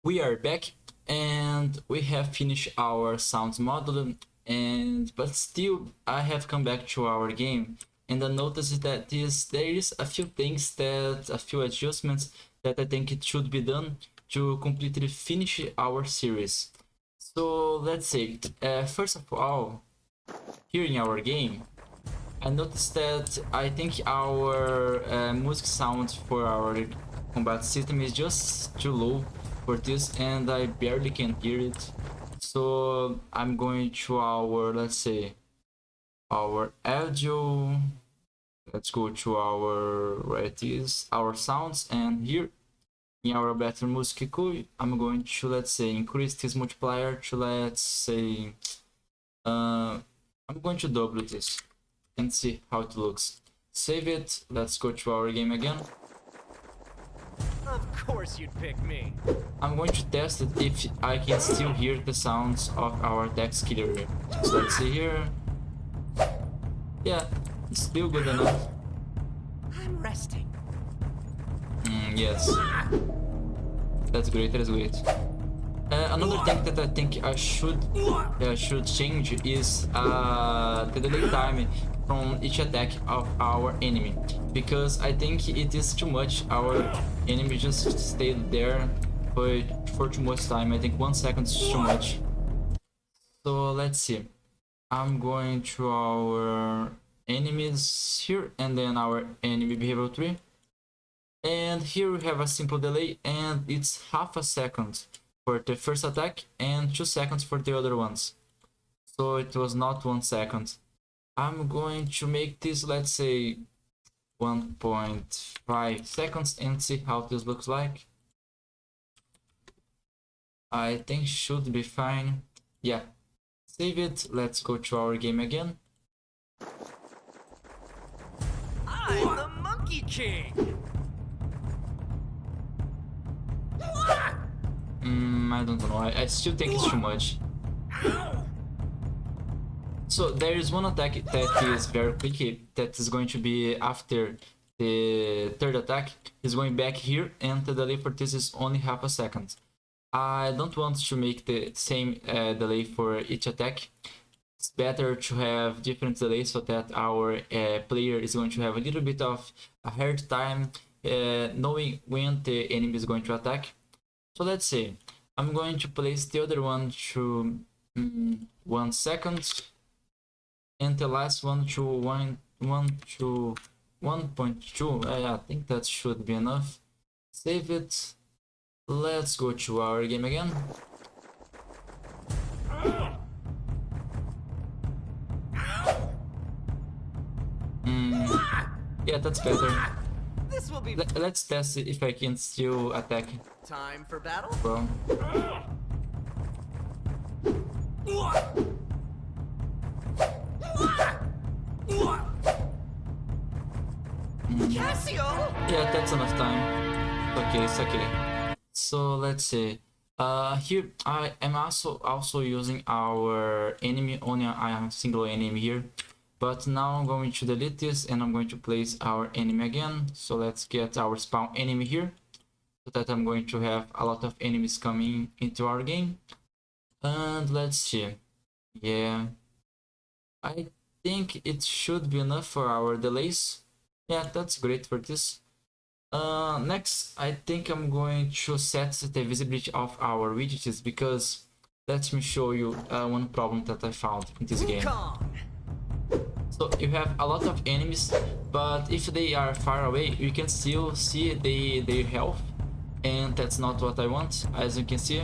We are back and we have finished our sounds module, but still I have come back to our game and I noticed that there is a few adjustments that I think it should be done to completely finish our series. So let's say, first of all, here in our game, I noticed that I think our music sound for our combat system is just too low for this, and I barely can hear it. So I'm going to our, let's say, our audio. Let's go to our, where it is, our sounds, and here in our better music cool, I'm going to, let's say, increase this multiplier to, let's say, I'm going to double this and see how it looks. Save it. Let's go to our game again. Of course you'd pick me. I'm going to test it if I can still hear the sounds of our text killer. So let's see here. Yeah, it's still good enough. I'm resting. Yes. That's great, that's great. Another thing that I think I should change is the delay time from each attack of our enemy, because I think it is too much. Our enemy just stayed there for too much time. I think 1 second is too much. So let's see. I'm going to our enemies here and then our enemy behavior tree. And here we have a simple delay, and it's half a second for the first attack and 2 seconds for the other ones. So it was not 1 second. I'm going to make this, let's say, 1.5 seconds and see how this looks like. I think should be fine. Yeah. Save it. Let's go to our game again. I'm the Monkey King. I don't know. I still think it's too much. So there is one attack that is very quick, that is going to be after the third attack. He's going back here, and the delay for this is only half a second. I don't want to make the same delay for each attack. It's better to have different delays so that our player is going to have a little bit of a hard time knowing when the enemy is going to attack. So let's say I'm going to place the other one to 1 second, and the last one to 1.2. I think that should be enough. Save it. Let's go to our game again. Yeah, that's better. This will be Let's test it if I can still attack. time for battle. Well, Casio! yeah, that's enough time. Okay, it's okay. So let's see. Here I am also using our enemy, only a single enemy here. But now I'm going to delete this and I'm going to place our enemy again. So let's get our spawn enemy here, so that I'm going to have a lot of enemies coming into our game. And let's see. Yeah, I think it should be enough for our delays. Yeah, that's great for this. Next, I think I'm going to set the visibility of our widgets, because let me show you one problem that I found in this game. So you have a lot of enemies, but if they are far away, you can still see their health, and that's not what I want. As you can see,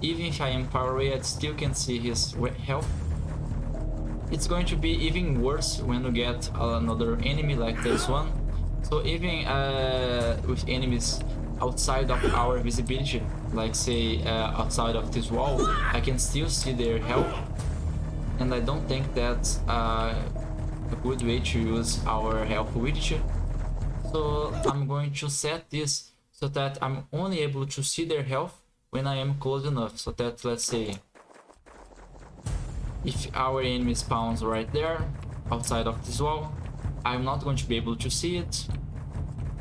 even if I am far away, I still can see his health. It's going to be even worse when you get another enemy like this one. So even with enemies outside of our visibility, like say outside of this wall, I can still see their health. And I don't think that's a good way to use our health widget. So I'm going to set this so that I'm only able to see their health when I am close enough. So that, let's say, if our enemy spawns right there outside of this wall, I'm not going to be able to see it.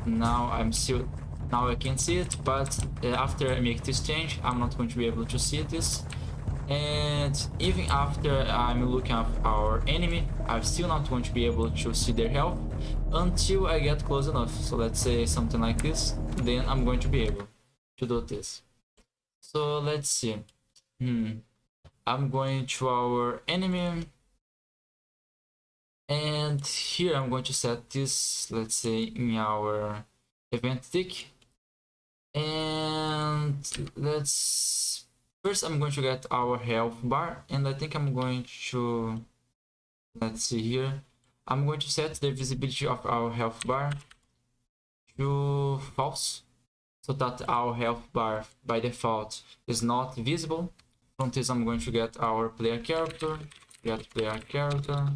Now I'm still Now I can see it, but after I make this change, I'm not going to be able to see this. And even after I'm looking at our enemy, I'm still not going to be able to see their health until I get close enough. So let's say something like this, then I'm going to be able to do this. So let's see. I'm going to our enemy, and here I'm going to set this, let's say, in our event tick. And first I'm going to get our health bar, and I think I'm going to, let's see here, I'm going to set the visibility of our health bar to false, so that our health bar by default is not visible. From this I'm going to get our player character, get player character,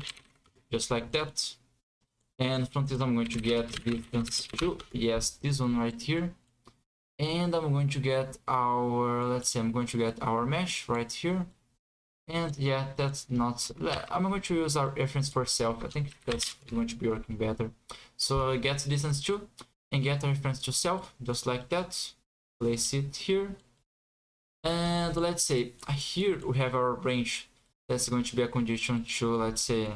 just like that. And from this I'm going to get distance to, yes, this one right here. And I'm going to get our, let's say, I'm going to get our mesh right here. And yeah, that's not, I'm going to use our reference for self. I think that's going to be working better. So get distance to and get a reference to self, just like that. Place it here. And let's say here we have our range. That's going to be a condition to, let's say,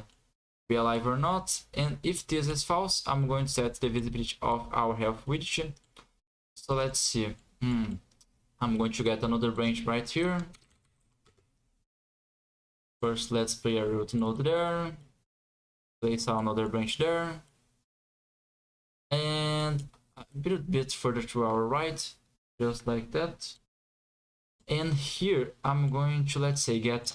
be alive or not. And if this is false, I'm going to set the visibility of our health widget. So let's see. I'm going to get another range right here. First, let's play a root node there. Place another branch there. And a bit further to our right, just like that. And here I'm going to, let's say, get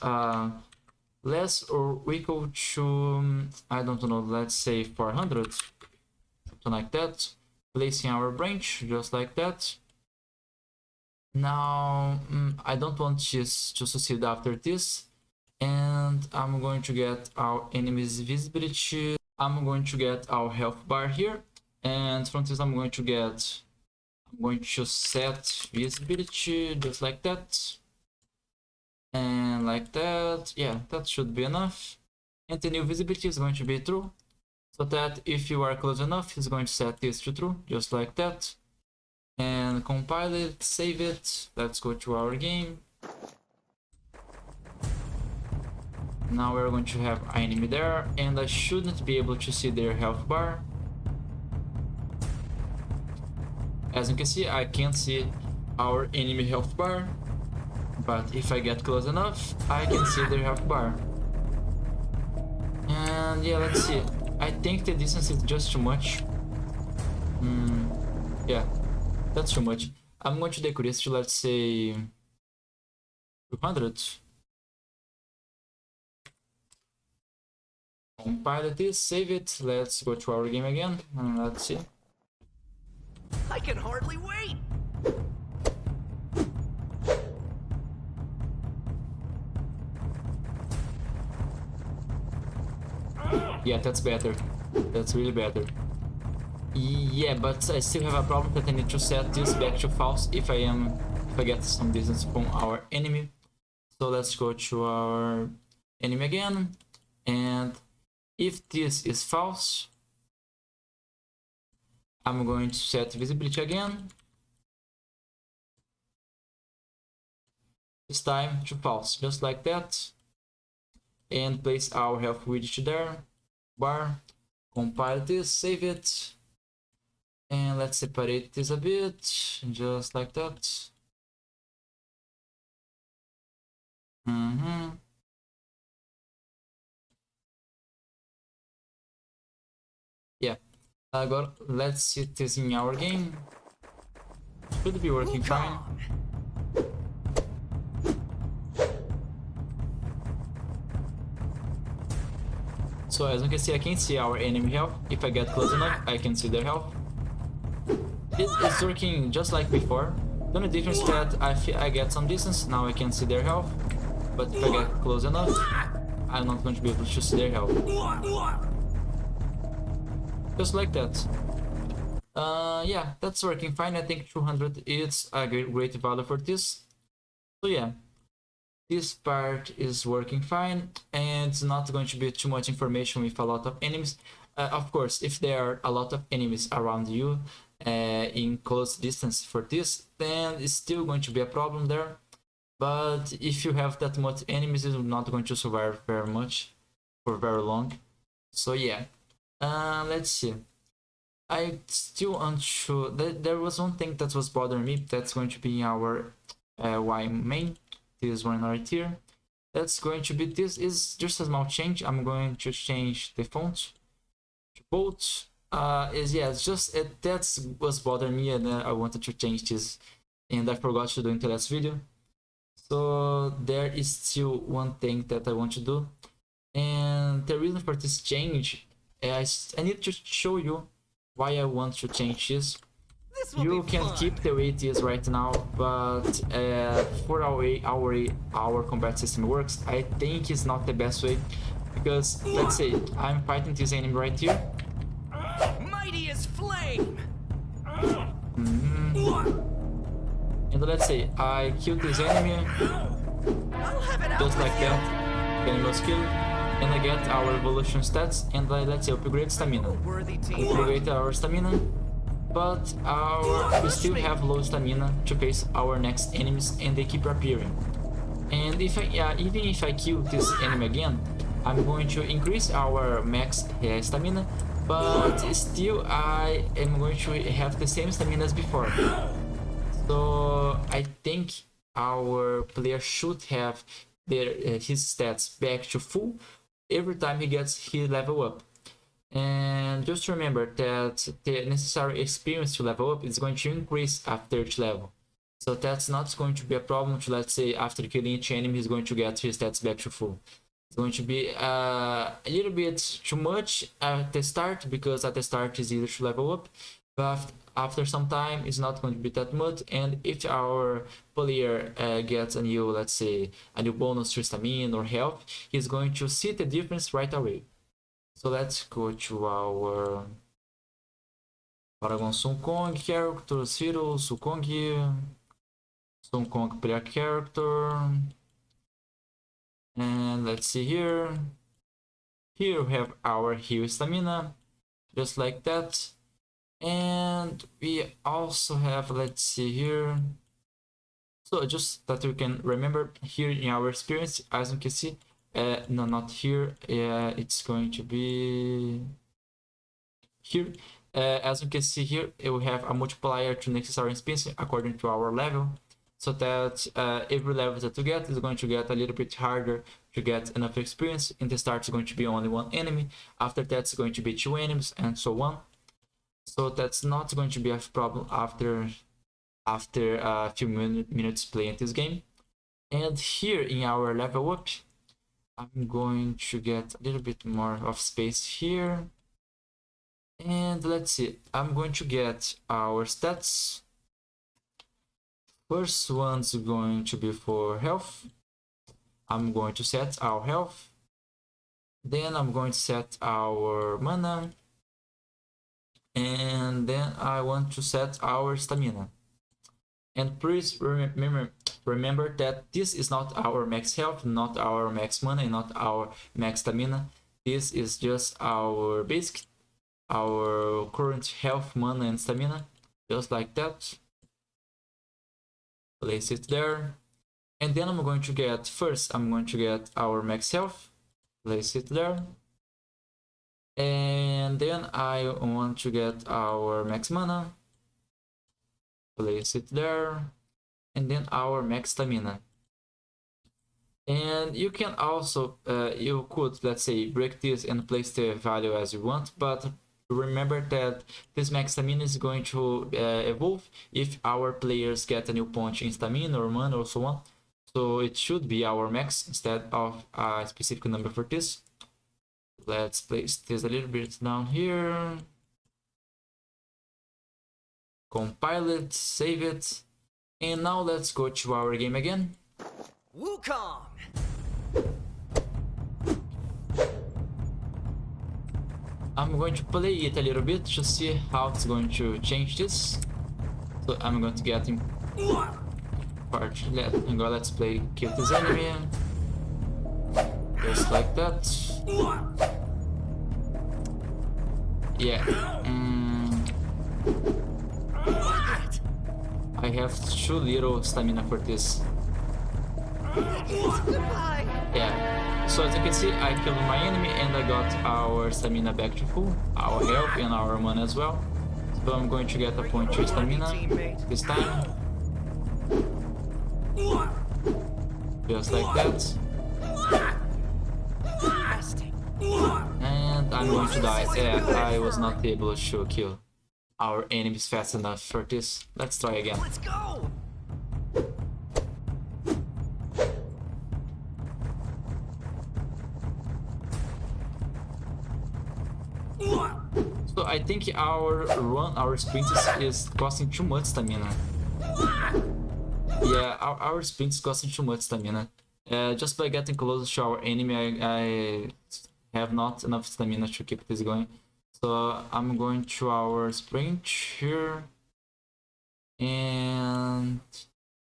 less or equal to, I don't know, let's say 400, something like that. Placing our branch just like that. Now I don't want this to succeed after this, and I'm going to get our enemy's visibility. I'm going to get our health bar here, and from this I'm going to set visibility just like that, and like that. Yeah, that should be enough. And the new visibility is going to be true, so that if you are close enough, it's going to set this to true, just like that. And compile it, save it. Let's go to our game. Now we're going to have an enemy there, and I shouldn't be able to see their health bar. As you can see, I can't see our enemy health bar, but if I get close enough, I can see their health bar. And yeah, let's see. I think the distance is just too much. Yeah, that's too much. I'm going to decrease to, let's say, 200. Compile this, save it. Let's go to our game again, and let's see. I can hardly wait. Yeah, that's better. That's really better. Yeah, but I still have a problem that I need to set this back to false if I get some distance from our enemy. So let's go to our enemy again, and if this is false, I'm going to set visibility again. This time to false, just like that. And place our health widget there, bar, compile this, save it, and let's separate this a bit, just like that. Yeah, let's see this in our game. Should be working fine. So as you can see, I can see our enemy health. If I get close enough, I can see their health. It's working just like before. The only difference is that I get some distance, now I can see their health. But if I get close enough, I'm not going to be able to see their health. Just like that. Yeah, that's working fine. I think 200 is a great value for this. So yeah. This part is working fine, and it's not going to be too much information with a lot of enemies. Of course, if there are a lot of enemies around you, in close distance for this, then it's still going to be a problem there. But if you have that much enemies, it's not going to survive very much for very long. So yeah, let's see. I still unsure. There was one thing that was bothering me. That's going to be our Y main. This one right here. That's going to be, this is just a small change. I'm going to change the font to bold. It's just that was bothering me, and I wanted to change this, and I forgot to do in the last video. So there is still one thing that I want to do, and the reason for this change, I need to show you why I want to change this. You can keep the way it is right now, but for our combat system works, I think it's not the best way, because let's say I'm fighting this enemy right here. Mighty as flame. And let's say I kill this enemy, just like that, getting no skill, and I get our evolution stats, and let's say upgrade stamina. Upgrade our stamina, but we still have low stamina to face our next enemies, and they keep appearing. And even if I kill this enemy again, I'm going to increase our max stamina, but still I am going to have the same stamina as before. So I think our player should have his stats back to full every time he gets his level up. And just remember that the necessary experience to level up is going to increase after each level. So that's not going to be a problem to, let's say, after killing each enemy, he's going to get his stats back to full. It's going to be a little bit too much at the start, because at the start it's easy to level up, but after some time it's not going to be that much. And if our player gets a new, let's say, a new bonus to stamina or health, he's going to see the difference right away. So let's go to our Paragon Sun Kong character, Zero, Sun Kong player character. And let's see here. Here we have our heal stamina, just like that. And we also have, let's see here. So just that you can remember, here in our experience, as you can see, no, not here. It's going to be here. As you can see here, we have a multiplier to necessary experience according to our level, so that every level that you get is going to get a little bit harder to get enough experience. In the start, it's going to be only one enemy. After that, it's going to be 2 enemies, and so on. So that's not going to be a problem after a few minutes playing this game. And here in our level up, I'm going to get a little bit more of space here. And let's see, I'm going to get our stats. First one's going to be for health. I'm going to set our health. Then I'm going to set our mana. And then I want to set our stamina. And please remember that this is not our max health, not our max mana, and not our max stamina. This is just our basic, our current health, mana, and stamina, just like that. Place it there. And then I'm going to get, first I'm going to get our max health, place it there. And then I want to get our max mana, place it there. And then our max stamina. And you can also, you could, let's say, break this and place the value as you want, but remember that this max stamina is going to evolve if our players get a new punch in stamina or mana or so on. So it should be our max instead of a specific number for this. Let's place this a little bit down here. Compile it, save it. And now let's go to our game again. Wukong! I'm going to play it a little bit to see how it's going to change this. So I'm going to get in part. Let's play kill this enemy. Just like that. Yeah. What? I have too little stamina for this. Goodbye. Yeah. So as you can see, I killed my enemy and I got our stamina back to full, our health and our mana as well. So I'm going to get a point to stamina this time. Just like that. And I'm going to die. Yeah, I was not able to kill our enemies fast enough for this. Let's try again. Let's go. So I think our sprint is costing too much stamina. Yeah, our sprint is costing too much stamina. Just by getting closer to our enemy, I have not enough stamina to keep this going. So I'm going to our sprint here. And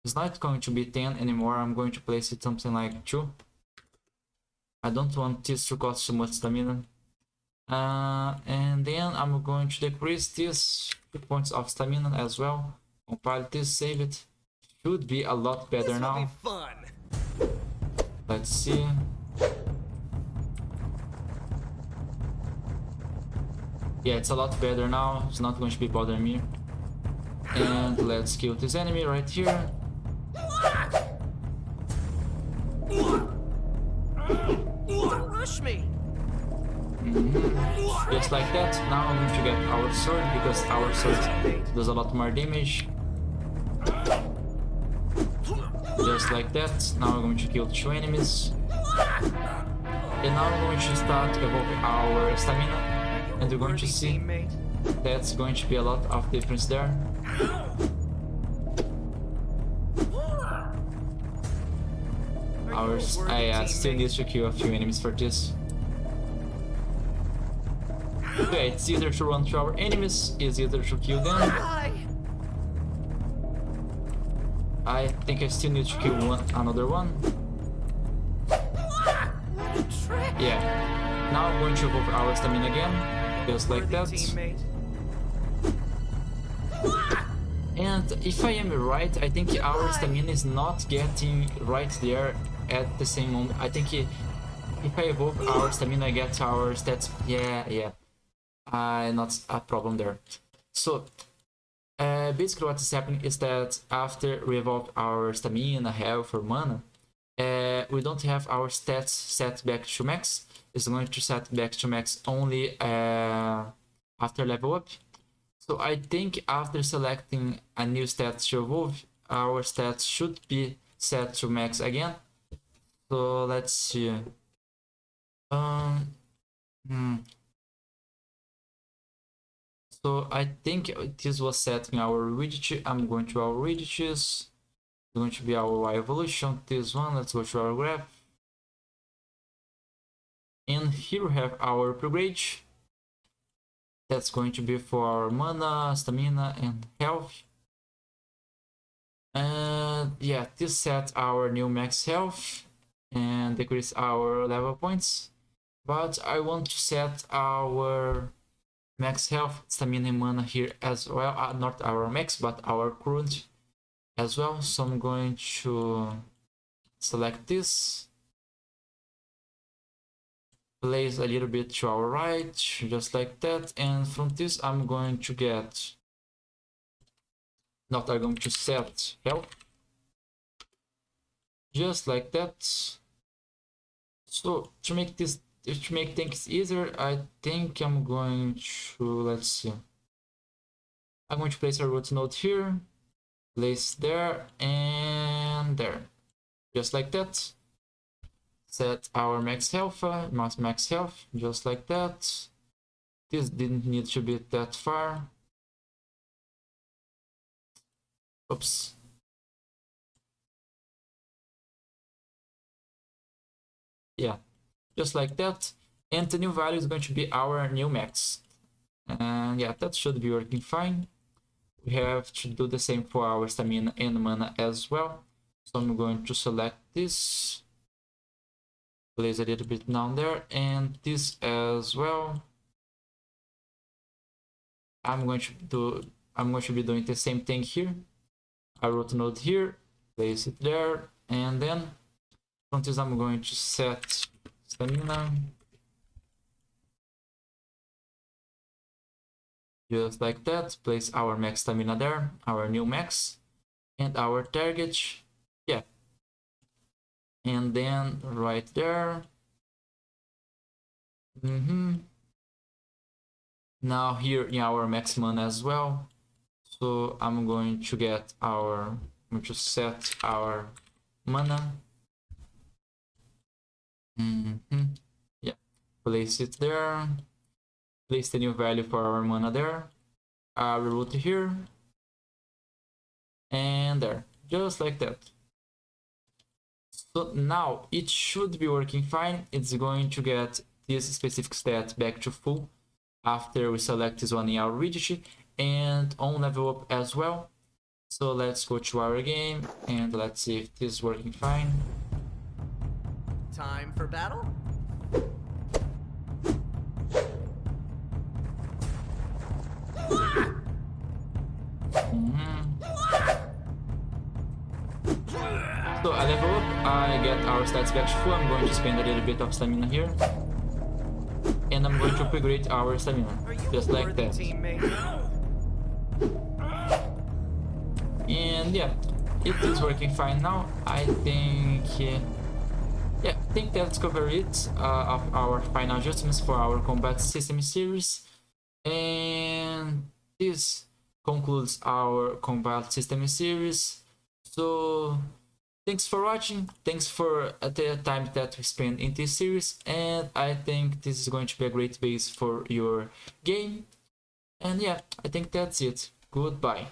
it's not going to be 10 anymore. I'm going to place it something like 2. I don't want this to cost too much stamina. And then I'm going to decrease this 2 points of stamina as well. Compile this, save it. Should be a lot better This will now. be fun. Let's see. Yeah, it's a lot better now. It's not going to be bothering me. And let's kill this enemy right here. Don't rush me. Just like that. Now I'm going to get our sword because our sword does a lot more damage. Just like that. Now I'm going to kill 2 enemies. And now I'm going to start evolving our stamina. And we're going to see that's going to be a lot of difference there. Ours, I still need to kill a few enemies for this. Okay, it's easier to run to our enemies, it's easier to kill them. I think I still need to kill another one. Yeah. Now I'm going to evolve our stamina again, just like that. And if I am right, I think our stamina is not getting right there at the same moment. I think if I evolve our stamina, I get our stats. Yeah. Not a problem there. So basically what is happening is that after we evolve our stamina, health or mana, we don't have our stats set back to max. It's going to set back to max only after level up. So I think after selecting a new stat to evolve, our stats should be set to max again. So let's see. So I think this was set in our rigidity. I'm going to our rigidities. It's going to be our Y evolution. This one, let's go to our graph. And here we have our upgrade. That's going to be for our mana, stamina, and health. And yeah, this set our new max health and decrease our level points. But I want to set our max health, stamina, and mana here as well. Not our max, but our current as well. So I'm going to select this. Place a little bit to our right, just like that, and from this I'm going to get, I'm going to set health, just like that. So to make things easier, I think I'm going to, let's see, I'm going to place a root node here, place there and there, just like that. Set our max health, just like that. This didn't need to be that far. Oops. Yeah, just like that. And the new value is going to be our new max. And yeah, that should be working fine. We have to do the same for our stamina and mana as well. So I'm going to select this. Place a little bit down there, and this as well. I'm going I'm going to be doing the same thing here. I wrote a node here, place it there, and then from this I'm going to set stamina. Just like that, place our max stamina there, our new max, and our target, yeah. And then right there. Now here in our max mana as well. So I'm going to get our, I'm going to set our mana. Yeah, place it there. Place the new value for our mana there. Reroute here. And there, just like that. So now it should be working fine. It's going to get this specific stat back to full after we select this one in our widget and on level up as well. So let's go to our game and let's see if this is working fine. Time for battle? So I level up, I get our stats back to full. I'm going to spend a little bit of stamina here. And I'm going to upgrade our stamina, just like that. And yeah, it is working fine now. I think, yeah, I think that's cover it of our final adjustments for our combat system series. And this concludes our combat system series. So thanks for watching, thanks for the time that we spent in this series, and I think this is going to be a great base for your game. And yeah, I think that's it. Goodbye.